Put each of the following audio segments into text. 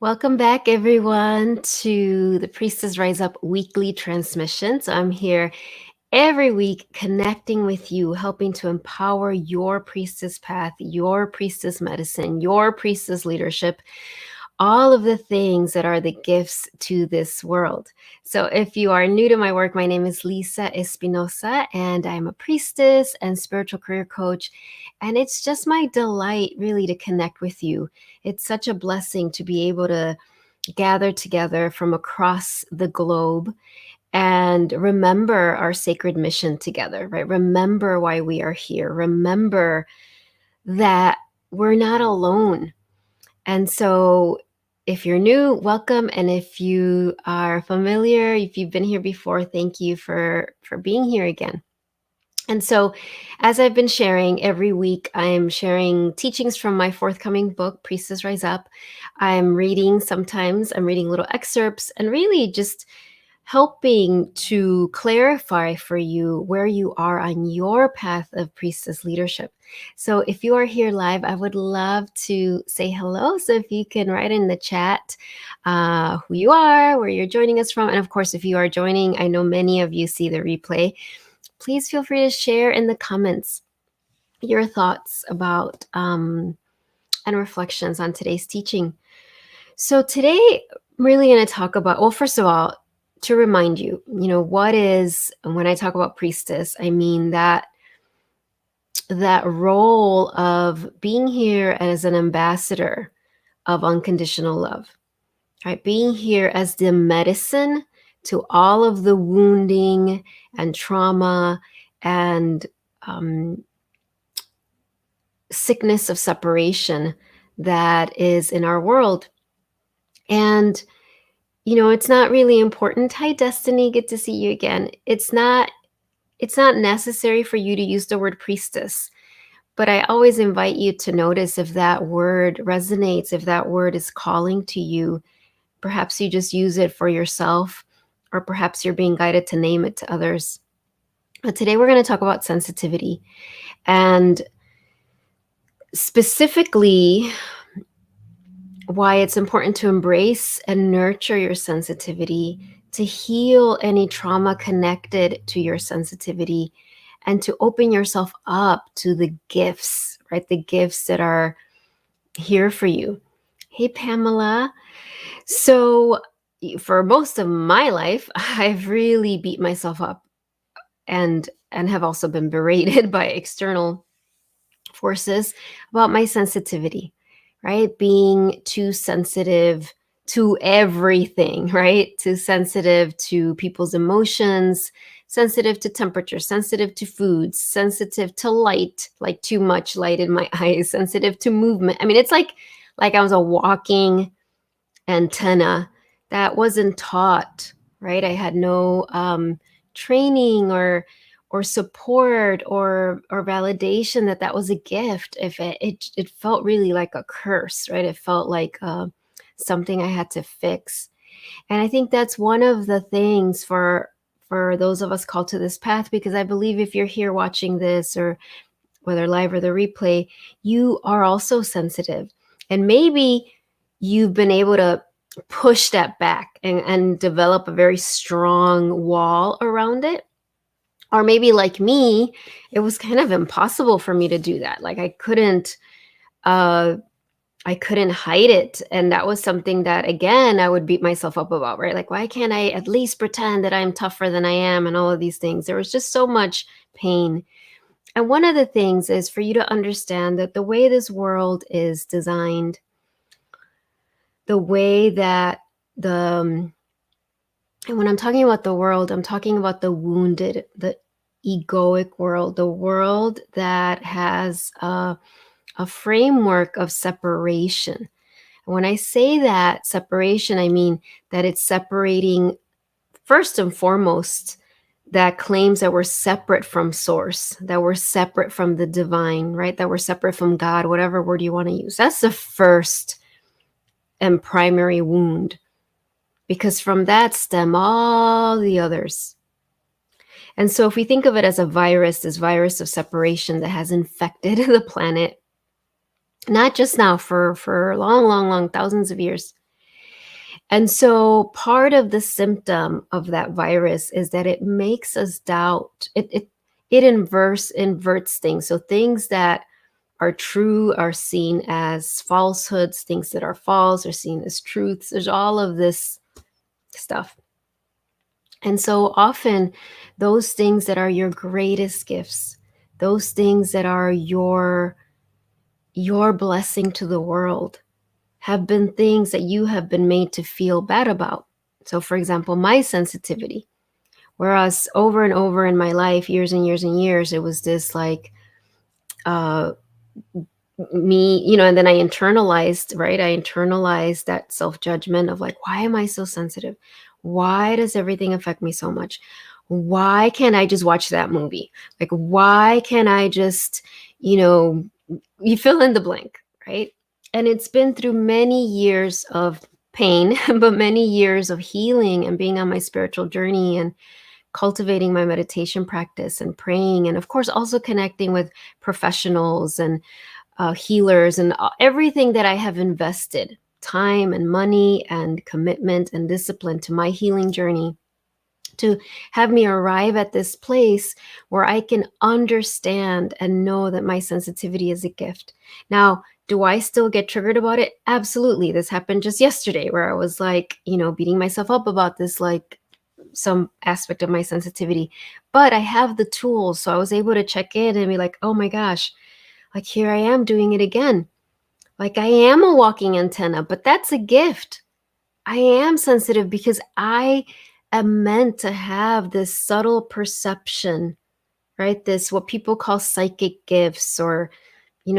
Welcome back, everyone, to the Priestess Rise Up weekly transmission. So I'm here every week connecting with you, helping to empower your priestess path, your priestess medicine, your priestess leadership, all of the things that are the gifts to this world. So if you are new to my work, my name is Lisa Espinosa, and I'm a priestess and spiritual career coach. And it's just my delight, really, to connect with you. It's such a blessing to be able to gather together from across the globe and remember our sacred mission together, right? Remember why we are here. Remember that we're not alone. And so if you're new, welcome. And if you are familiar, if you've been here before, thank you for being here again. And so, as I've been sharing every week, I'm sharing teachings from my forthcoming book, Priestess Rise Up. I'm reading little excerpts and really just helping to clarify for you where you are on your path of priestess leadership. So, if you are here live, I would love to say hello. So, if you can write in the chat who you are, where you're joining us from. And of course, if you are joining, I know many of you see the replay. Please feel free to share in the comments your thoughts about and reflections on today's teaching. So today, I'm really going to talk about, well, first of all, to remind you, what is, when I talk about priestess, I mean that role of being here as an ambassador of unconditional love, right? Being here as the medicine to all of the wounding and trauma and sickness of separation that is in our world. And, it's not really important. Hi, Destiny. Good to see you again. It's not necessary for you to use the word priestess, but I always invite you to notice if that word resonates, if that word is calling to you. Perhaps you just use it for yourself, or perhaps you're being guided to name it to others. But today we're going to talk about sensitivity, and specifically why it's important to embrace and nurture your sensitivity, to heal any trauma connected to your sensitivity, and to open yourself up to the gifts, right? The gifts that are here for you. Hey, Pamela. So for most of my life, I've really beat myself up and have also been berated by external forces about my sensitivity, right? Being too sensitive to everything, right? Too sensitive to people's emotions, sensitive to temperature, sensitive to foods, sensitive to light, like too much light in my eyes, sensitive to movement. I mean, it's like I was a walking antenna that wasn't taught, right? I had no training or support or validation that was a gift. If it felt really like a curse, right? It felt like something I had to fix. And I think that's one of the things for those of us called to this path, because I believe if you're here watching this, or whether live or the replay, you are also sensitive. And maybe you've been able to push that back and develop a very strong wall around it. Or maybe like me, it was kind of impossible for me to do that. Like I couldn't hide it. And that was something that, again, I would beat myself up about, right? Like, why can't I at least pretend that I'm tougher than I am, and all of these things? There was just so much pain. And one of the things is for you to understand that the way this world is designed, the way that and when I'm talking about the world, I'm talking about the wounded, the egoic world, the world that has a framework of separation. And when I say that separation, I mean that it's separating, first and foremost, that claims that we're separate from source, that we're separate from the divine, right? That we're separate from God, whatever word you want to use. That's the first and primary wound, because from that stem all the others. And so if we think of it as a virus, this virus of separation that has infected the planet, not just now, for long, long, long thousands of years, And so part of the symptom of that virus is that it makes us doubt. It inverts things. So things that are true are seen as falsehoods, things that are false are seen as truths. There's all of this stuff. And so often those things that are your greatest gifts, those things that are your blessing to the world, have been things that you have been made to feel bad about. So for example, my sensitivity, whereas over and over in my life, years and years and years, it was this like uh me, and then I internalized, right? I internalized that self-judgment of like, why am I so sensitive? Why does everything affect me so much? Why can't I just watch that movie? Like, why can't I just, you know, you fill in the blank, right? And it's been through many years of pain, but many years of healing and being on my spiritual journey and cultivating my meditation practice and praying. And of course, also connecting with professionals and healers and everything that I have invested time and money and commitment and discipline to my healing journey to have me arrive at this place where I can understand and know that my sensitivity is a gift. Now, do I still get triggered about it? Absolutely. This happened just yesterday where I was like, beating myself up about this, like some aspect of my sensitivity. But I have the tools. So I was able to check in and be like, oh my gosh, like here I am doing it again. Like I am a walking antenna, but that's a gift. I am sensitive because I am meant to have this subtle perception, right? This, what people call psychic gifts, or,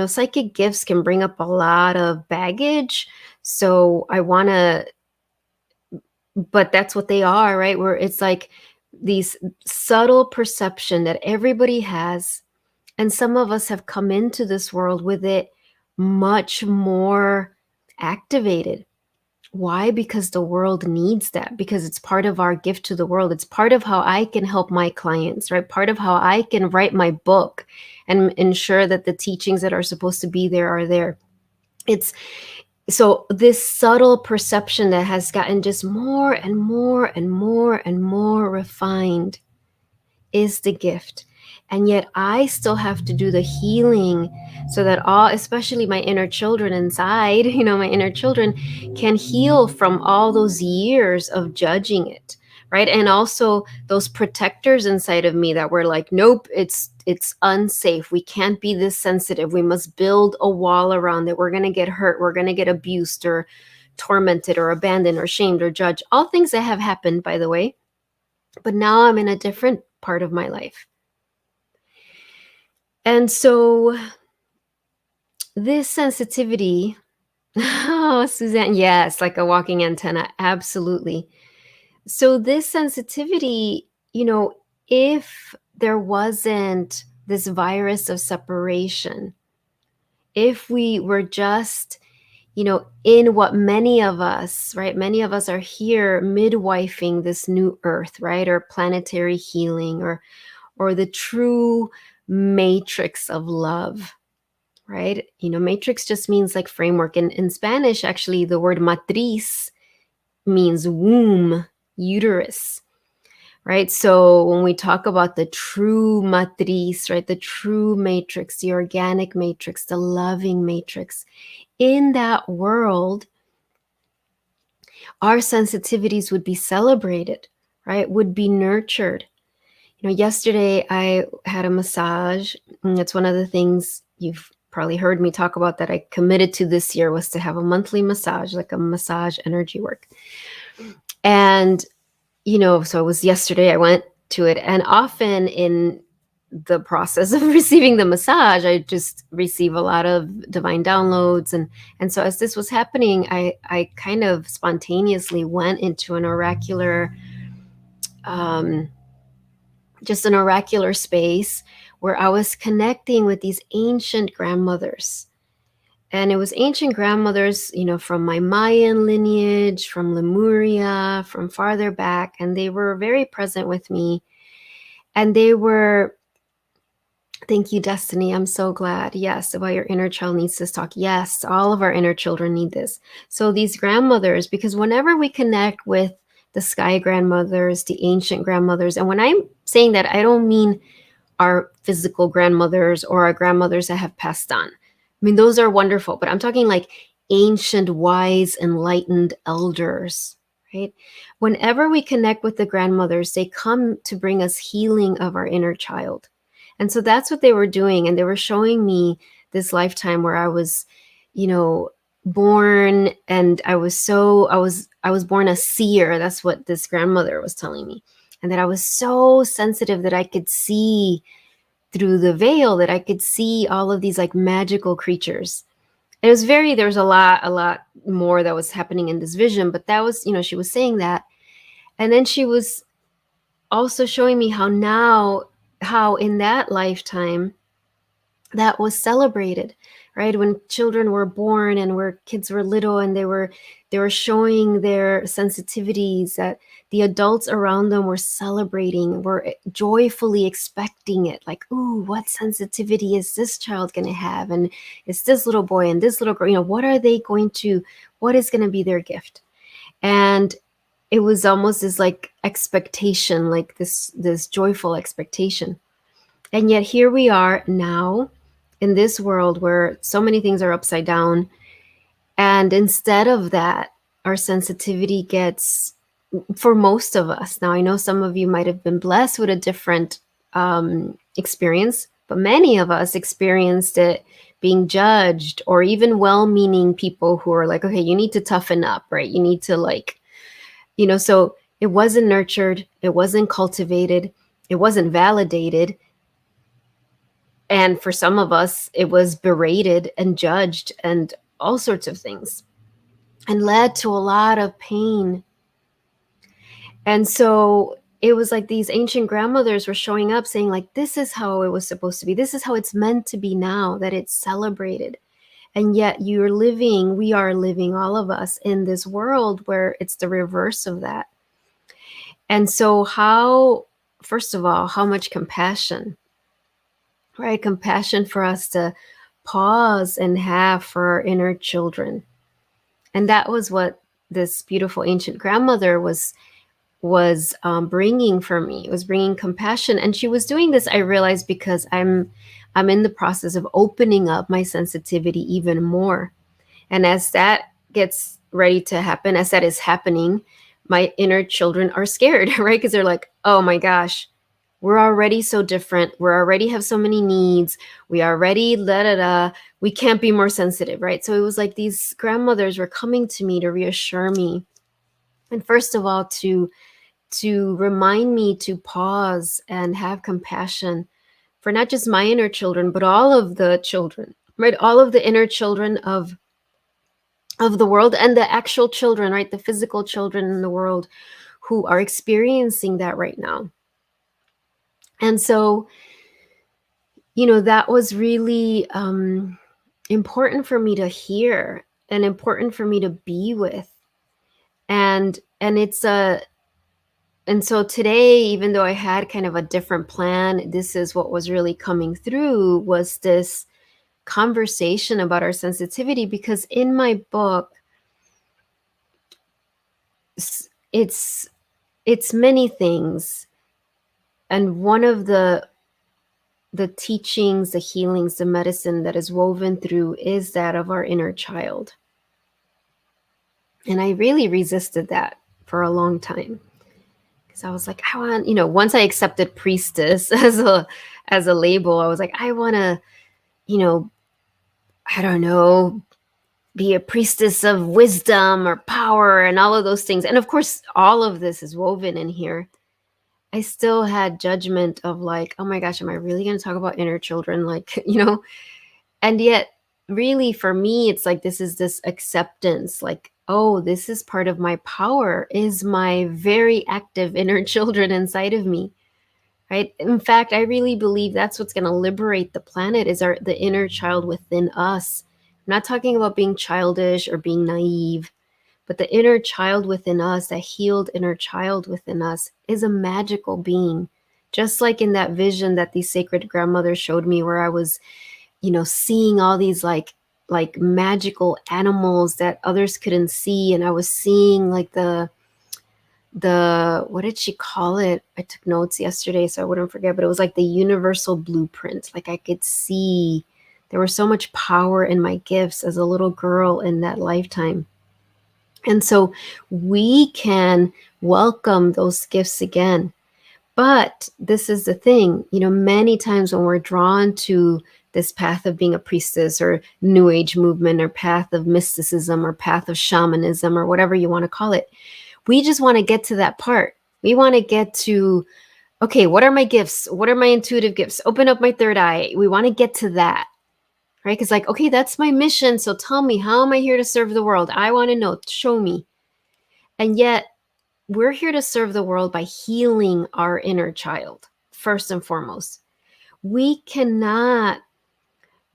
psychic gifts can bring up a lot of baggage. So I want to, but that's what they are, right? Where it's like these subtle perception that everybody has. And some of us have come into this world with it much more activated. Why? Because the world needs that, because it's part of our gift to the world. It's part of how I can help my clients, right? Part of how I can write my book and ensure that the teachings that are supposed to be there are there. It's so this subtle perception that has gotten just more and more and more and more refined is the gift. And yet I still have to do the healing so that all, especially my inner children inside, my inner children can heal from all those years of judging it, right? And also those protectors inside of me that were like, nope, it's unsafe. We can't be this sensitive. We must build a wall around it. We're going to get hurt. We're going to get abused or tormented or abandoned or shamed or judged. All things that have happened, by the way. But now I'm in a different part of my life. And so this sensitivity, oh, Suzanne, yes, like a walking antenna, absolutely. So this sensitivity, if there wasn't this virus of separation, if we were just, in what many of us, right? Many of us are here midwifing this new earth, right? Or planetary healing, or the true matrix of love, right? Matrix just means like framework. And in Spanish, actually, the word matriz means womb, uterus, right? So when we talk about the true matriz, right, the true matrix, the organic matrix, the loving matrix, in that world, our sensitivities would be celebrated, right? Would be nurtured. Yesterday I had a massage, and that's one of the things you've probably heard me talk about that I committed to this year, was to have a monthly massage, like a massage energy work. And, so it was yesterday I went to it, and often in the process of receiving the massage, I just receive a lot of divine downloads. And so as this was happening, I kind of spontaneously went into an oracular, just an oracular space where I was connecting with these ancient grandmothers. And it was ancient grandmothers, from my Mayan lineage, from Lemuria, from farther back. And they were very present with me. And they were Thank you, Destiny. I'm so glad. Yes, about your inner child needs this talk. Yes, all of our inner children need this. So these grandmothers, because whenever we connect with the sky grandmothers, the ancient grandmothers, and when I'm saying that, I don't mean our physical grandmothers or our grandmothers that have passed on. I mean, those are wonderful, but I'm talking like ancient, wise, enlightened elders, right? Whenever we connect with the grandmothers, they come to bring us healing of our inner child. And so that's what they were doing. And they were showing me this lifetime where I was, you know, born and I was born a seer. That's what this grandmother was telling me. And that I was so sensitive that I could see through the veil, that I could see all of these like magical creatures. It was very, there was a lot more that was happening in this vision, but that was, she was saying that. And then she was also showing me how in that lifetime, that was celebrated, right? When children were born and where kids were little and they were showing their sensitivities, that the adults around them were celebrating, were joyfully expecting it, like, ooh, what sensitivity is this child going to have, and it's this little boy and this little girl, what are they going to, what is going to be their gift? And it was almost this like expectation, like this joyful expectation. And yet here we are now in this world where so many things are upside down. And instead of that, our sensitivity gets, for most of us, now I know some of you might have been blessed with a different experience, but many of us experienced it being judged, or even well-meaning people who are like, okay, you need to toughen up, right? You need to so it wasn't nurtured, it wasn't cultivated, it wasn't validated. And for some of us, it was berated and judged and all sorts of things, and led to a lot of pain. And so it was like these ancient grandmothers were showing up saying, like, this is how it was supposed to be. This is how it's meant to be now, that it's celebrated. And yet we are living, all of us, in this world where it's the reverse of that. And so first of all, how much compassion, right? Compassion for us to pause and have for our inner children. And that was what this beautiful ancient grandmother was bringing for me. It was bringing compassion. And she was doing this, I realized, because I'm in the process of opening up my sensitivity even more. And as that gets ready to happen, as that is happening, my inner children are scared, right? Because they're like, oh my gosh, we're already so different. We already have so many needs. We already we can't be more sensitive, right? So it was like these grandmothers were coming to me to reassure me. And first of all, to remind me to pause and have compassion for not just my inner children, but all of the children, right? All of the inner children of the world, and the actual children, right? The physical children in the world who are experiencing that right now. And so, that was really important for me to hear and important for me to be with. And so today, even though I had kind of a different plan, this is what was really coming through, was this conversation about our sensitivity. Because in my book, it's many things. And one of the teachings, the healings, the medicine that is woven through is that of our inner child. And I really resisted that for a long time. Because I was like, I want, once I accepted priestess as a label, I was like, I want to, I don't know, be a priestess of wisdom or power and all of those things. And of course, all of this is woven in here. I still had judgment of like, oh my gosh, am I really going to talk about inner children? Like, and yet really for me, it's like, this acceptance, like, oh, this is part of my power, is my very active inner children inside of me, right? In fact, I really believe that's what's going to liberate the planet, is the inner child within us. I'm not talking about being childish or being naive, but the inner child within us, that healed inner child within us, is a magical being. Just like in that vision that these sacred grandmothers showed me, where I was, seeing all these like magical animals that others couldn't see, and I was seeing like the what did she call it? I took notes yesterday so I wouldn't forget, but it was like the universal blueprint. Like I could see there was so much power in my gifts as a little girl in that lifetime. And so we can welcome those gifts again. But this is the thing, many times when we're drawn to this path of being a priestess or new age movement or path of mysticism or path of shamanism or whatever you want to call it, we just want to get to that part. We want to get to, okay, what are my gifts? What are my intuitive gifts? Open up my third eye. We want to get to that, right? Because, like, okay, that's my mission. So tell me, how am I here to serve the world? I want to know. Show me. And yet, we're here to serve the world by healing our inner child, first and foremost. We cannot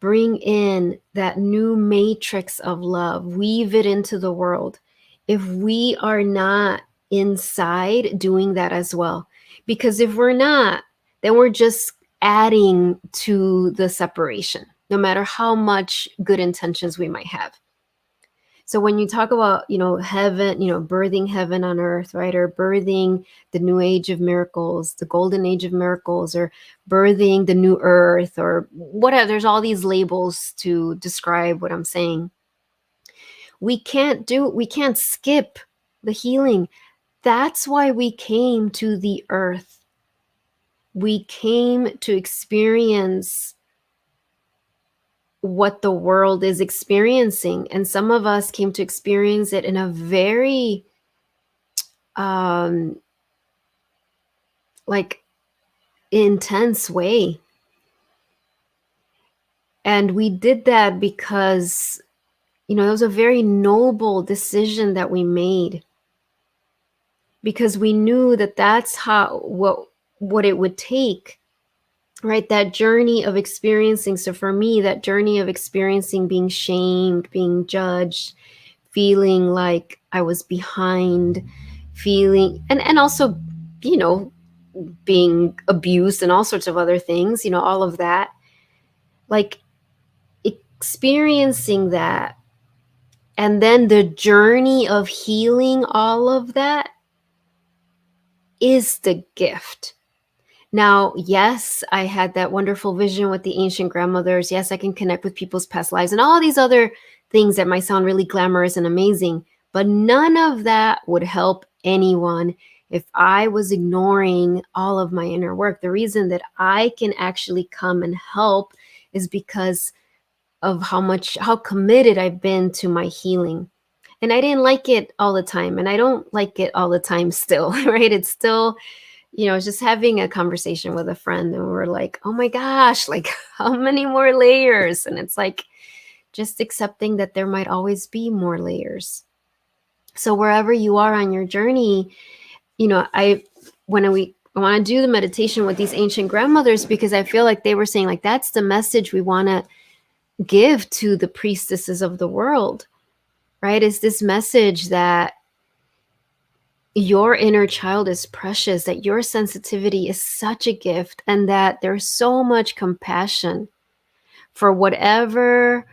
bring in that new matrix of love, weave it into the world, if we are not inside doing that as well. Because if we're not, then we're just adding to the separation, no matter how much good intentions we might have. So when you talk about, heaven, birthing heaven on earth, right? Or birthing the new age of miracles, the golden age of miracles, or birthing the new earth, or whatever, there's all these labels to describe what I'm saying. We can't skip the healing. That's why we came to the earth. We came to experience what the world is experiencing. And some of us came to experience it in a very um like intense way. And we did that because, it was a very noble decision that we made, because we knew that that's what it would take, right? That journey of experiencing. So for me, that journey of experiencing being shamed, being judged, feeling like I was behind, feeling, and also, being abused and all sorts of other things, all of that, like experiencing that, and then the journey of healing all of that is the gift. Now, yes, I had that wonderful vision with the ancient grandmothers. Yes, I can connect with people's past lives and all these other things that might sound really glamorous and amazing, but none of that would help anyone if I was ignoring all of my inner work. The reason that I can actually come and help is because of how committed I've been to my healing. And I didn't like it all the time, and I don't like it all the time still, right? It's still, I was just having a conversation with a friend, and we're like, oh my gosh, like how many more layers? And it's like just accepting that there might always be more layers. So wherever you are on your journey, I want to do the meditation with these ancient grandmothers, because I feel like they were saying, like, that's the message we want to give to the priestesses of the world, right? Is this message that your inner child is precious, that your sensitivity is such a gift, and that there's so much compassion for whatever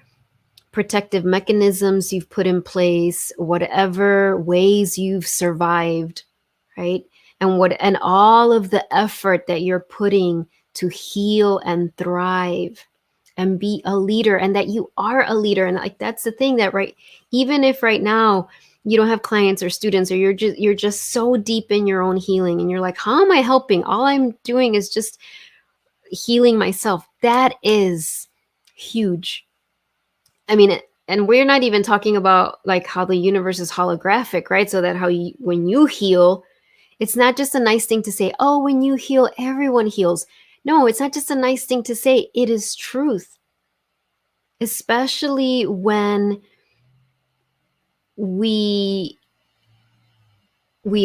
protective mechanisms you've put in place, whatever ways you've survived, right? And all of the effort that you're putting to heal and thrive and be a leader, and that you are a leader. And like, that's the thing, that, right, even if right now you don't have clients or students, or you're just so deep in your own healing, and you're like, how am I helping? All I'm doing is just healing myself. That is huge. I mean, and we're not even talking about like how the universe is holographic, right? So that when you heal, it's not just a nice thing to say, oh, when you heal, everyone heals. No, it's not just a nice thing to say. It is truth, especially when we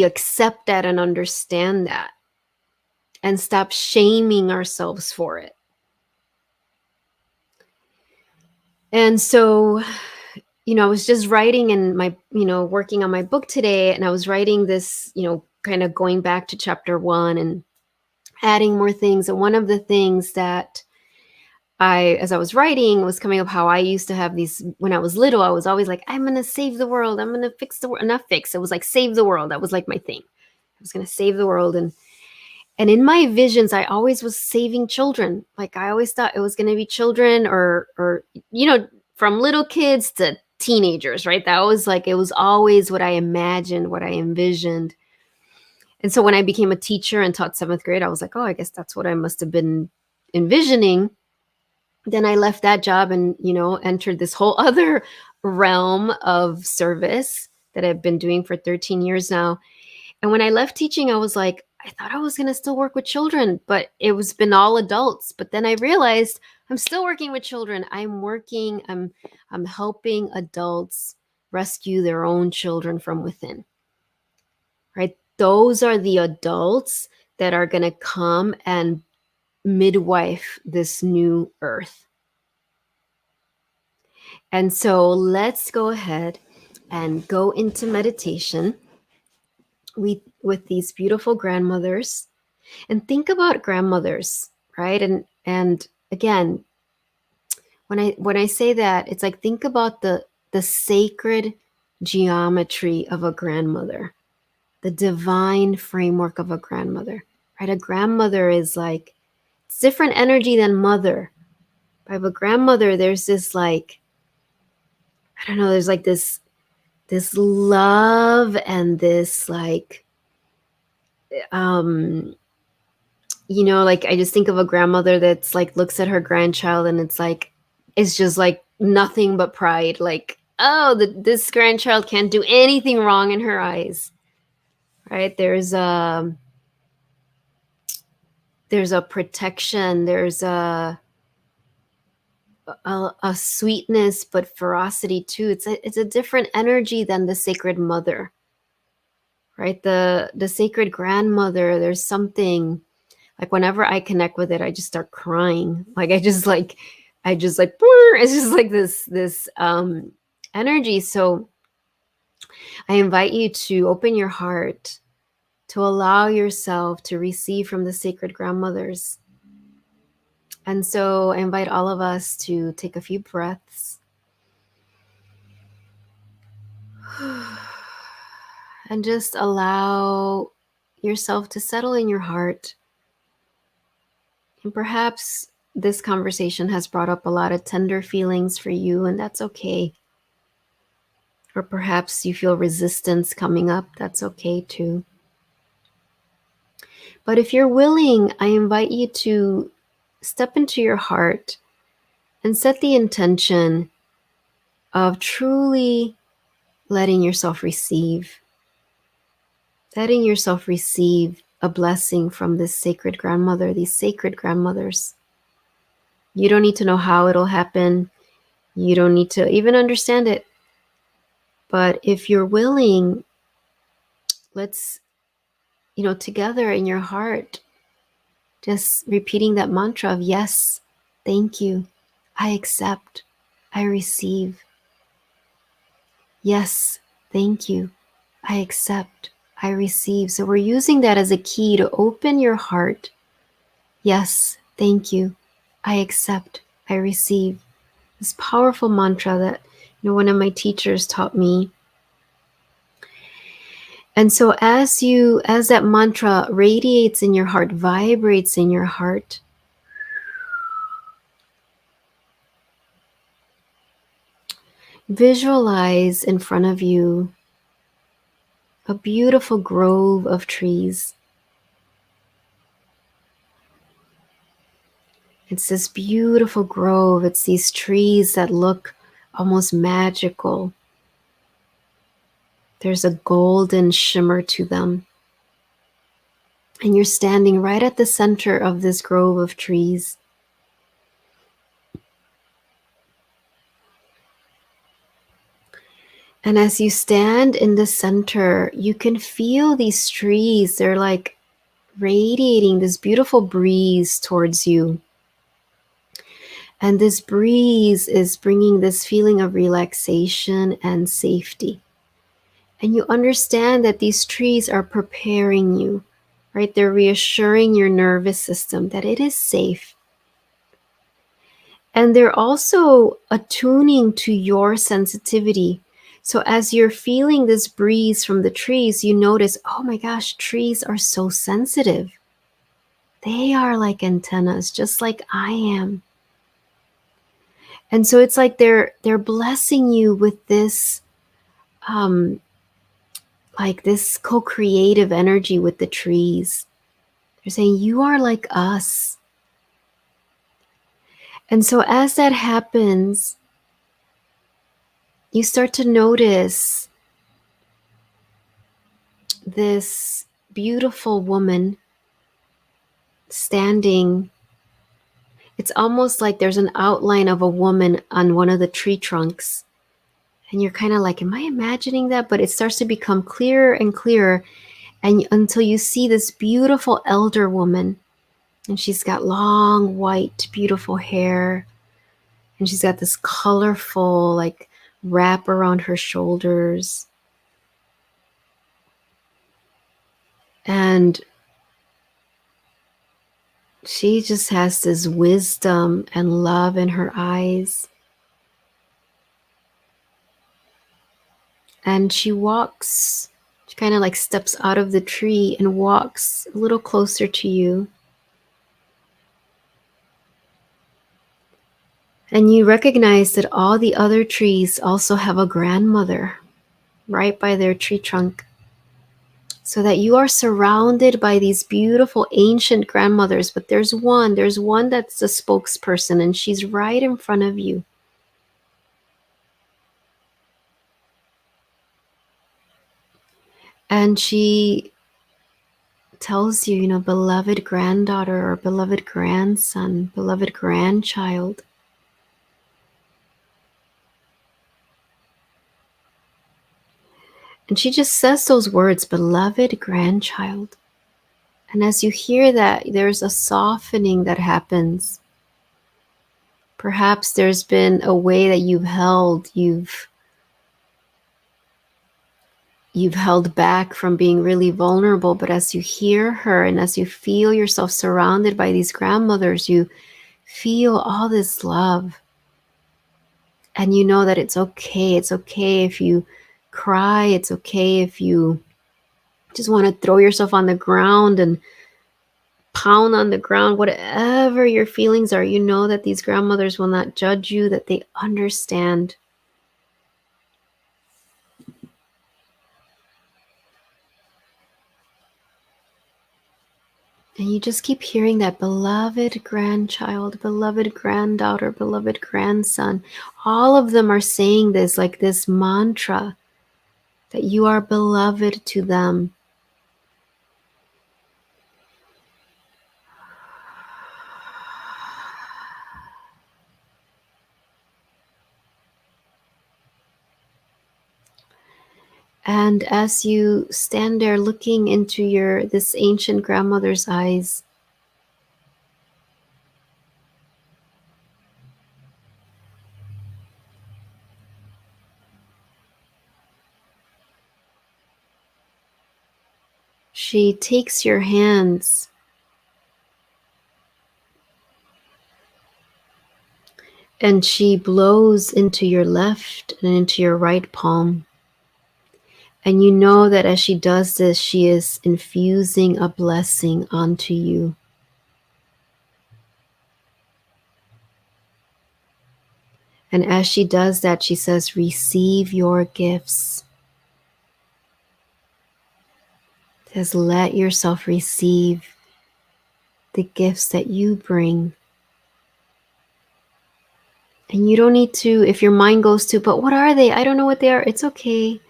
accept that and understand that, and stop shaming ourselves for it. And so, I was just writing in my, working on my book today, and I was writing this, kind of going back to chapter 1, and adding more things. And one of the things that as I was writing, was coming up how I used to have these when I was little. I was always like, I'm gonna save the world. I'm gonna fix the world. Not fix. It was like save the world. That was like my thing. I was gonna save the world, and in my visions, I always was saving children. Like I always thought it was gonna be children, or from little kids to teenagers, right? That was like it was always what I imagined, what I envisioned. And so when I became a teacher and taught seventh grade, I was like, oh, I guess that's what I must have been envisioning. Then I left that job and, entered this whole other realm of service that I've been doing for 13 years now. And when I left teaching, I was like, I thought I was going to still work with children, but it was been all adults. But then I realized I'm still working with children. I'm helping adults rescue their own children from within. Right? Those are the adults that are going to come and midwife this new earth. And so let's go ahead and go into meditation with these beautiful grandmothers, and think about grandmothers, right? And again, when I say that, it's like think about the sacred geometry of a grandmother, the divine framework of a grandmother, right? A grandmother is like it's different energy than mother. By a grandmother, there's this like I don't know, there's like this love and this like like I just think of a grandmother that's like looks at her grandchild and it's just like nothing but pride, like, oh, this grandchild can't do anything wrong in her eyes, right? There's a protection, there's a sweetness but ferocity too. It's a different energy than the sacred mother, right? The sacred grandmother, there's something like whenever I connect with it, I just start crying. Like it's just like this energy. So I invite you to open your heart to allow yourself to receive from the sacred grandmothers. And so I invite all of us to take a few breaths and just allow yourself to settle in your heart. And perhaps this conversation has brought up a lot of tender feelings for you, and that's okay. Or perhaps you feel resistance coming up. That's okay too. But if you're willing, I invite you to step into your heart and set the intention of truly letting yourself receive a blessing from this sacred grandmother, these sacred grandmothers. You don't need to know how it'll happen. You don't need to even understand it. But if you're willing, let's, together in your heart, just repeating that mantra of yes, thank you, I accept, I receive. Yes, thank you, I accept, I receive. So we're using that as a key to open your heart. Yes, thank you, I accept, I receive. This powerful mantra that one of my teachers taught me. And so as that mantra radiates in your heart, vibrates in your heart, visualize in front of you a beautiful grove of trees. It's this beautiful grove. It's these trees that look almost magical. There's a golden shimmer to them. And you're standing right at the center of this grove of trees. And as you stand in the center, you can feel these trees. They're like radiating this beautiful breeze towards you. And this breeze is bringing this feeling of relaxation and safety. And you understand that these trees are preparing you, right? They're reassuring your nervous system that it is safe. And they're also attuning to your sensitivity. So as you're feeling this breeze from the trees, you notice, oh my gosh, trees are so sensitive. They are like antennas, just like I am. And so it's like they're blessing you with this like this co-creative energy with the trees. They're saying you are like us. And so as that happens, you start to notice this beautiful woman standing. It's almost like there's an outline of a woman on one of the tree trunks. And you're kind of like, am I imagining that? But it starts to become clearer and clearer, and until you see this beautiful elder woman. And she's got long, white, beautiful hair. And she's got this colorful, like, wrap around her shoulders. And she just has this wisdom and love in her eyes. And she kind of like steps out of the tree and walks a little closer to you. And you recognize that all the other trees also have a grandmother right by their tree trunk. So that you are surrounded by these beautiful ancient grandmothers, but there's one that's the spokesperson, and she's right in front of you. And she tells you, beloved granddaughter or beloved grandson, beloved grandchild. And she just says those words, beloved grandchild. And as you hear that, there's a softening that happens. Perhaps there's been a way that you've held back from being really vulnerable, but as you hear her and as you feel yourself surrounded by these grandmothers, you feel all this love. And you know that it's okay. It's okay if you cry. It's okay if you just want to throw yourself on the ground and pound on the ground. Whatever your feelings are, you know that these grandmothers will not judge you, that they understand. And you just keep hearing that beloved grandchild, beloved granddaughter, beloved grandson. All of them are saying this like this mantra that you are beloved to them. And as you stand there looking into this ancient grandmother's eyes, she takes your hands and she blows into your left and into your right palm. And you know that as she does this, she is infusing a blessing onto you. And as she does that, she says, receive your gifts. It says, let yourself receive the gifts that you bring. And you don't need to, if your mind goes to, but what are they? I don't know what they are. It's okay.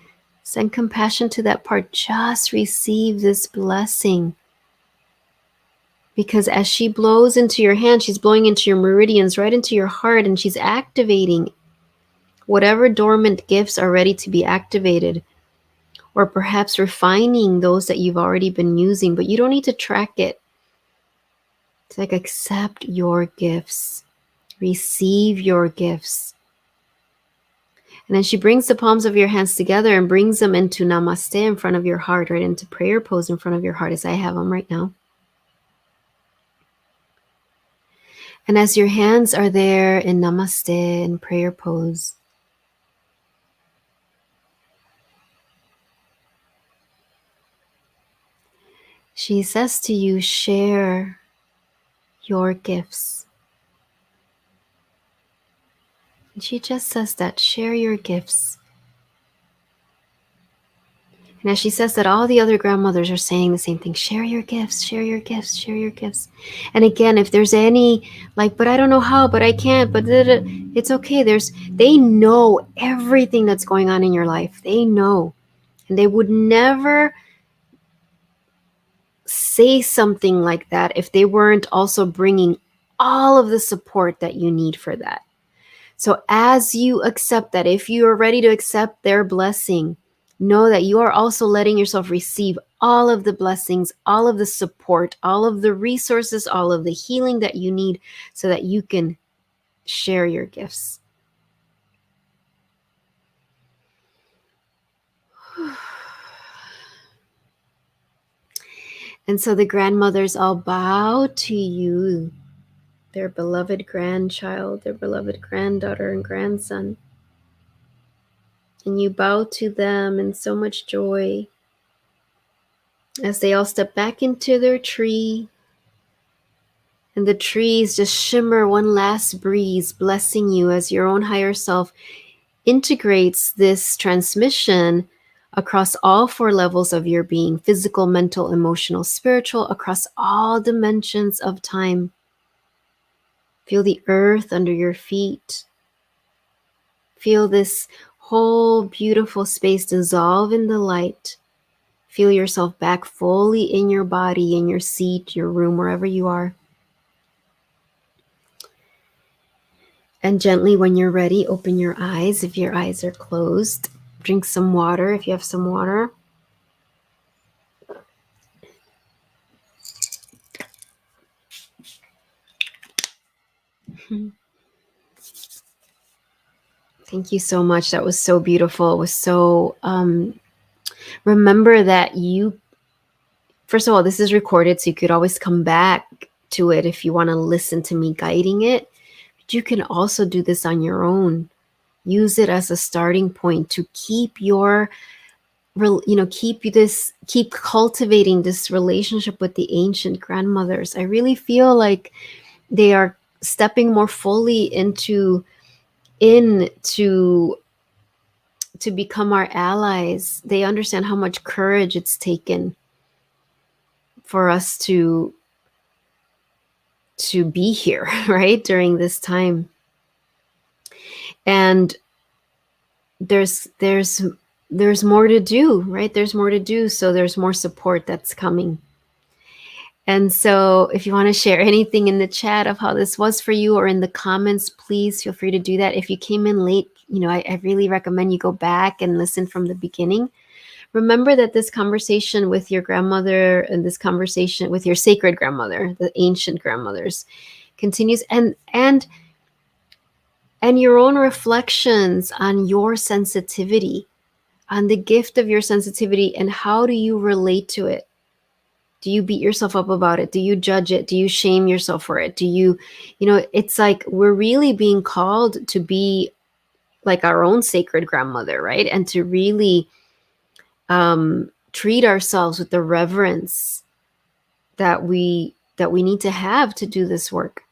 Send compassion to that part. Just receive this blessing. Because as she blows into your hand, she's blowing into your meridians, right into your heart, and she's activating whatever dormant gifts are ready to be activated, or perhaps refining those that you've already been using, but you don't need to track it. It's like, accept your gifts, receive your gifts. And then she brings the palms of your hands together and brings them into namaste in front of your heart, right into prayer pose in front of your heart, as I have them right now. And as your hands are there in namaste in prayer pose, she says to you, share your gifts. And she just says that, share your gifts. And as she says that, all the other grandmothers are saying the same thing. Share your gifts, share your gifts, share your gifts. And again, if there's any, like, but I don't know how, but I can't, but it's okay. They know everything that's going on in your life. They know. And they would never say something like that if they weren't also bringing all of the support that you need for that. So as you accept that, if you are ready to accept their blessing, know that you are also letting yourself receive all of the blessings, all of the support, all of the resources, all of the healing that you need so that you can share your gifts. And so the grandmothers all bow to you, their beloved grandchild, their beloved granddaughter and grandson. And you bow to them in so much joy as they all step back into their tree. And the trees just shimmer one last breeze, blessing you as your own higher self integrates this transmission across all 4 levels of your being: physical, mental, emotional, spiritual, across all dimensions of time. Feel the earth under your feet. Feel this whole beautiful space dissolve in the light. Feel yourself back fully in your body, in your seat, your room, wherever you are. And gently, when you're ready, open your eyes. If your eyes are closed, drink some water if you have some water. Thank you so much. That was so beautiful. It was so, remember that you, first of all, this is recorded, so you could always come back to it if you want to listen to me guiding it. But you can also do this on your own. Use it as a starting point to keep your, keep cultivating this relationship with the ancient grandmothers. I really feel like they are stepping more fully into to become our allies. They understand how much courage it's taken for us to be here, right, during this time. And there's more to do, right? There's more to do. So there's more support that's coming. And so if you want to share anything in the chat of how this was for you or in the comments, please feel free to do that. If you came in late, I really recommend you go back and listen from the beginning. Remember that this conversation with your grandmother and this conversation with your sacred grandmother, the ancient grandmothers, continues, and your own reflections on your sensitivity, on the gift of your sensitivity, and how do you relate to it? Do you beat yourself up about it? Do you judge it? Do you shame yourself for it? Do you, it's like we're really being called to be like our own sacred grandmother, right? And to really treat ourselves with the reverence that we need to have to do this work.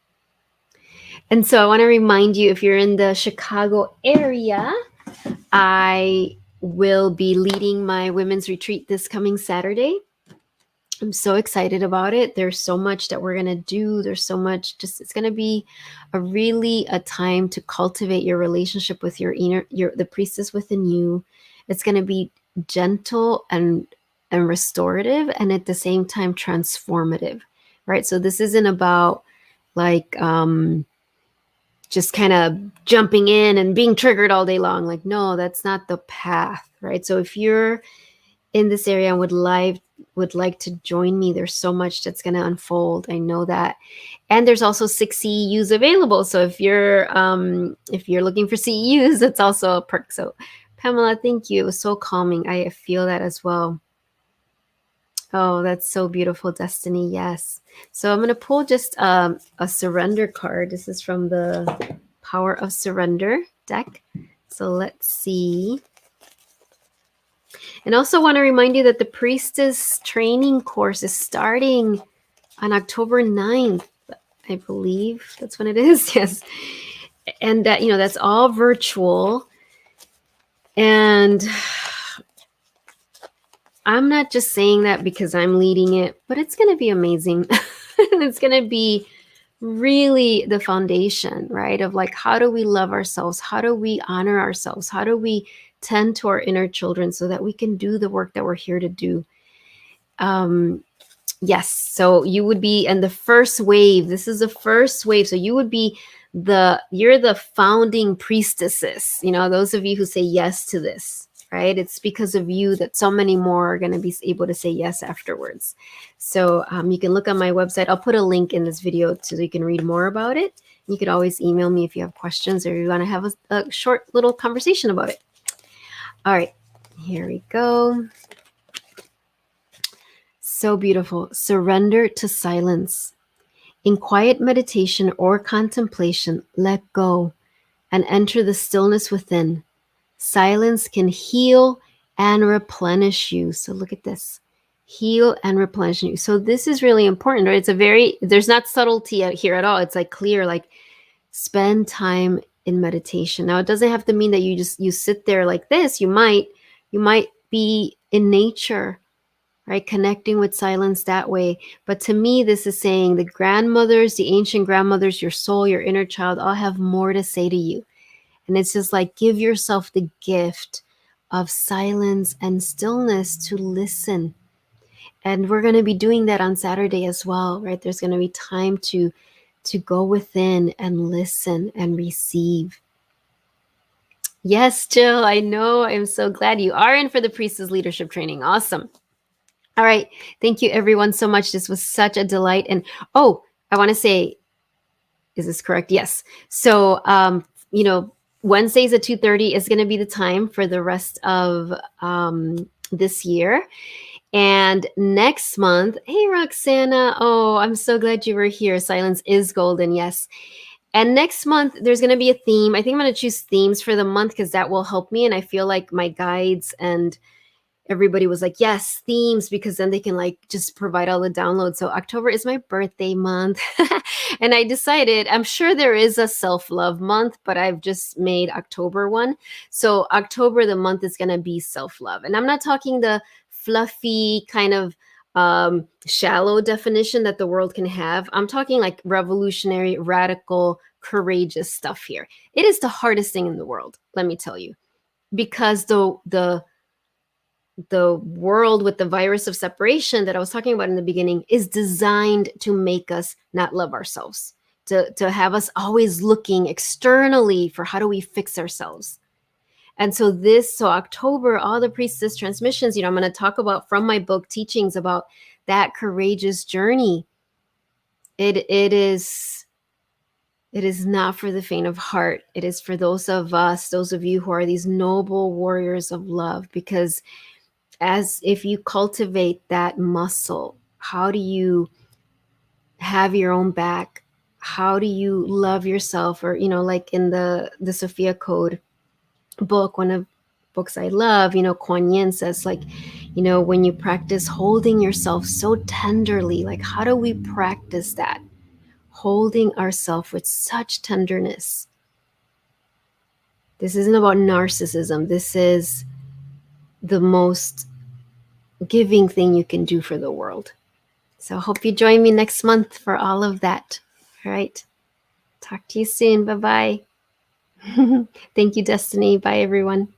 And so I want to remind you, if you're in the Chicago area, I will be leading my women's retreat this coming Saturday. I'm so excited about it. There's so much that we're going to do. There's so much, it's going to be a time to cultivate your relationship with the priestess within you. It's going to be gentle and restorative, and at the same time transformative, right? So this isn't about like just kind of jumping in and being triggered all day long. Like, no, that's not the path, right? So if you're in this area and would like to join me, there's so much that's going to unfold. I know that. And there's also 6 CEUs available. So if you're looking for CEUs, it's also a perk. So Pamela, thank you. It was so calming. I feel that as well. Oh, that's so beautiful, Destiny. Yes. So I'm going to pull just a surrender card. This is from the Power of Surrender deck. So let's see. And also want to remind you that the Priestess training course is starting on October 9th, I believe. That's when it is. Yes. And that, that's all virtual. And I'm not just saying that because I'm leading it, but it's going to be amazing. It's going to be really the foundation, right? Of like, how do we love ourselves? How do we honor ourselves? How do we tend to our inner children so that we can do the work that we're here to do? Yes. So you would be, and the first wave, this is the first wave. So you would be you're the founding priestesses, those of you who say yes to this, right? It's because of you that so many more are going to be able to say yes afterwards. So you can look on my website. I'll put a link in this video so you can read more about it. You could always email me if you have questions or you want to have a short little conversation about it. All right, here we go. So beautiful. Surrender to silence. In quiet meditation or contemplation, let go and enter the stillness within. Silence can heal and replenish you. So look at this. Heal and replenish you. So this is really important, right? There's not subtlety out here at all. It's like clear, like spend time in meditation. Now it doesn't have to mean that you sit there like this. You might be in nature, right? Connecting with silence that way. But to me, this is saying the grandmothers, the ancient grandmothers, your soul, your inner child, all have more to say to you. And it's just like, give yourself the gift of silence and stillness to listen. And we're going to be doing that on Saturday as well, right? There's going to be time to go within and listen and receive. Yes, Jill, I know. I'm so glad you are in for the Priestess Leadership Training. Awesome. All right. Thank you, everyone, so much. This was such a delight. And I want to say, is this correct? Yes. So, Wednesdays at 2:30 is going to be the time for the rest of this year. And next month, hey, Roxana. Oh, I'm so glad you were here. Silence is golden. Yes. And next month, there's going to be a theme. I think I'm going to choose themes for the month because that will help me. And I feel like my guides and everybody was like, yes, themes, because then they can like just provide all the downloads. So October is my birthday month. And I decided, I'm sure there is a self-love month, but I've just made October one. So October, the month is going to be self-love. And I'm not talking the fluffy kind of shallow definition that the world can have. I'm talking like revolutionary, radical, courageous stuff here. It is the hardest thing in the world, let me tell you, because the world with the virus of separation that I was talking about in the beginning is designed to make us not love ourselves, to have us always looking externally for how do we fix ourselves. And so October, all the Priestess transmissions, I'm going to talk about from my book teachings about that courageous journey. It is not for the faint of heart. It is for those of you who are these noble warriors of love, because as if you cultivate that muscle, how do you have your own back? How do you love yourself? Or, like in the Sophia Code book, one of books I love, Kuan Yin says, like, when you practice holding yourself so tenderly, like, how do we practice that? Holding ourselves with such tenderness. This isn't about narcissism. This is the most giving thing you can do for the world. So I hope you join me next month for all of that. All right. Talk to you soon. Bye-bye. Thank you, Destiny. Bye, everyone.